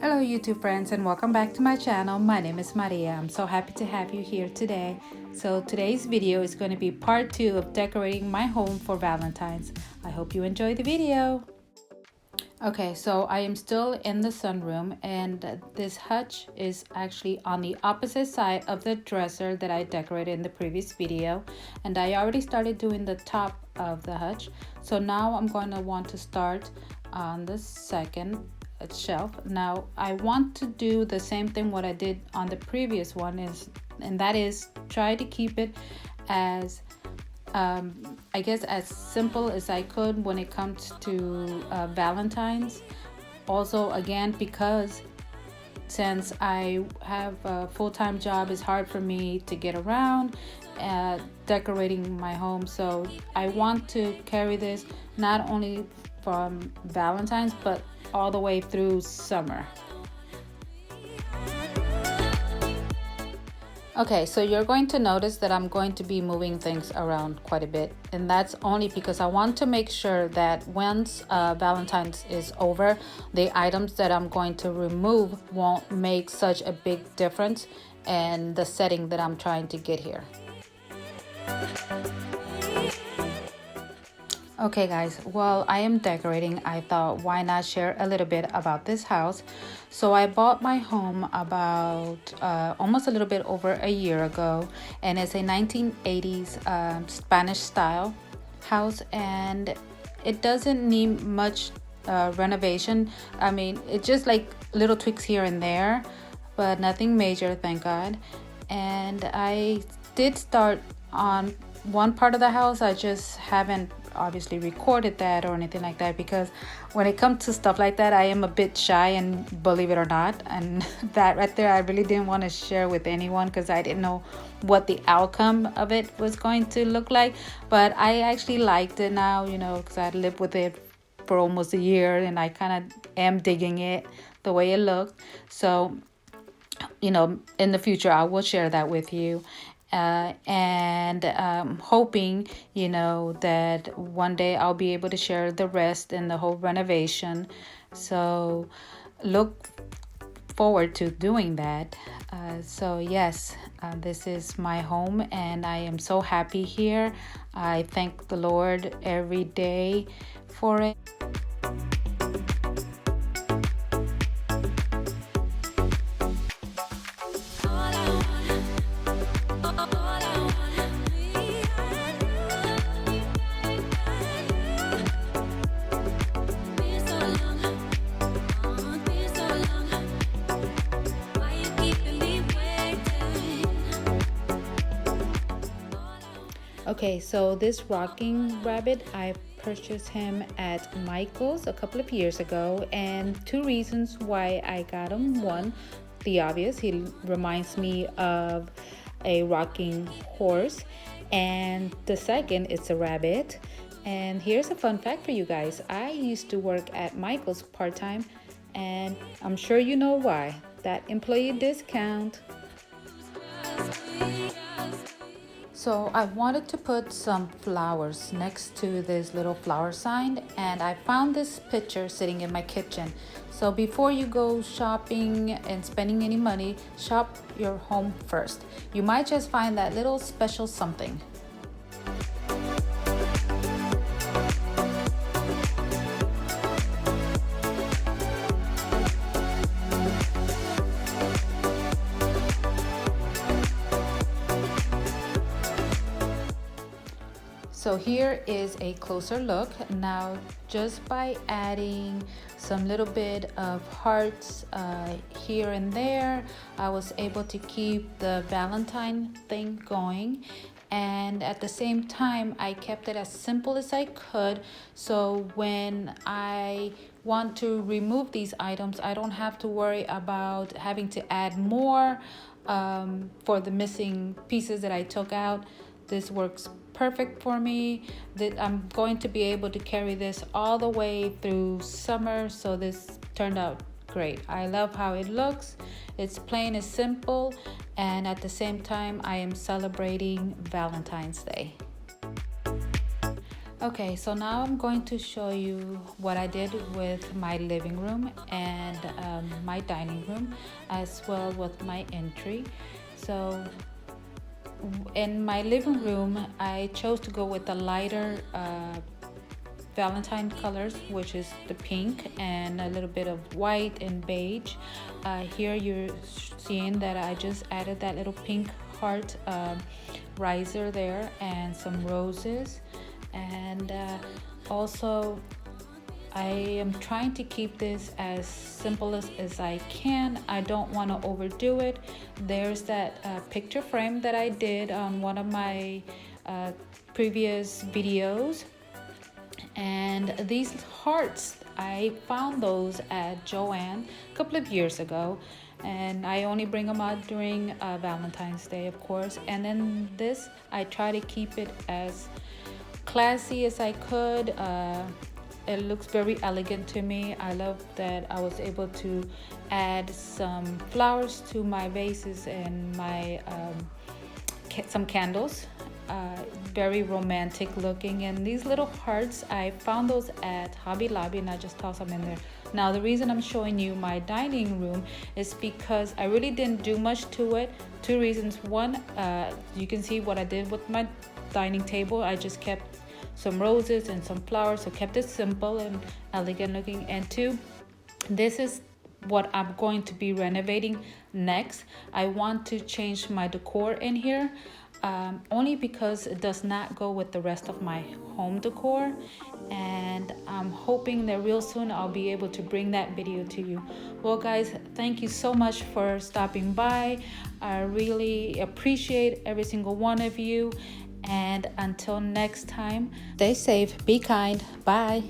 Hello YouTube friends and welcome back to my channel. My name is Maria. I'm so happy to have you here today. So today's video is going to be part 2 of decorating my home for Valentine's. I hope you enjoy the video. Okay, so I am still in the sunroom and this hutch is actually on the opposite side of the dresser that I decorated in the previous video, and I already started doing the top of the hutch. So now I'm going to want to start on the second shelf. Now I want to do the same thing what I did on the previous one and that is try to keep it as I guess as simple as I could when it comes to Valentine's. Also, again, because since I have a full-time job, it's hard for me to get around decorating my home. So I want to carry this not only from Valentine's but all the way through summer. Okay, so you're going to notice that I'm going to be moving things around quite a bit, and that's only because I want to make sure that once Valentine's is over, the items that I'm going to remove won't make such a big difference in the setting that I'm trying to get here. Okay guys, while I am decorating, I thought why not share a little bit about this house. So I bought my home about almost a little bit over a year ago, and it's a 1980s Spanish style house, and it doesn't need much renovation. I mean, it's just like little tweaks here and there, but nothing major, thank God. And I did start on one part of the house. I just haven't obviously recorded that or anything like that, because when it comes to stuff like that, I am a bit shy, and believe it or not, and that right there I really didn't want to share with anyone because I didn't know what the outcome of it was going to look like. But I actually liked it now, because I lived with it for almost a year and I kind of am digging it the way it looked. So in the future I will share that with you. And hoping that one day I'll be able to share the rest in the whole renovation. So look forward to doing that. So yes, this is my home and I am so happy here. I thank the Lord every day for it. Okay, so this rocking rabbit, I purchased him at Michael's a couple of years ago, and two reasons why I got him. One, the obvious, he reminds me of a rocking horse, and the second, it's a rabbit. And here's a fun fact for you guys. I used to work at Michael's part-time, and I'm sure you know why. That employee discount. So I wanted to put some flowers next to this little flower sign, and I found this picture sitting in my kitchen. So before you go shopping and spending any money, shop your home first. You might just find that little special something. So here is a closer look. Now, just by adding some little bit of hearts here and there, I was able to keep the Valentine thing going. And at the same time, I kept it as simple as I could. So when I want to remove these items, I don't have to worry about having to add more for the missing pieces that I took out. This works perfect for me. That I'm going to be able to carry this all the way through summer, so this turned out great. I love how it looks. It's plain and simple, and at the same time I am celebrating Valentine's Day. Okay, so now I'm going to show you what I did with my living room and my dining room, as well with my entry. So in my living room, I chose to go with the lighter Valentine colors, which is the pink and a little bit of white and beige. Here you're seeing that I just added that little pink heart riser there and some roses. And also I am trying to keep this as simple as I can. I don't want to overdo it. There's that picture frame that I did on one of my previous videos, and these hearts, I found those at Joann a couple of years ago, and I only bring them out during Valentine's Day, of course. And then this, I try to keep it as classy as I could. It looks very elegant to me. I love that I was able to add some flowers to my vases and my some candles. Very romantic looking, and these little hearts, I found those at Hobby Lobby and I just tossed them in there. Now the reason I'm showing you my dining room is because I really didn't do much to it. Two reasons. One, you can see what I did with my dining table. I just kept some roses and some flowers, so kept it simple and elegant looking. And two, this is what I'm going to be renovating next. I want to change my decor in here, only because it does not go with the rest of my home decor, and I'm hoping that real soon I'll be able to bring that video to you. Well guys, thank you so much for stopping by. I really appreciate every single one of you, and until next time, stay safe, be kind, bye.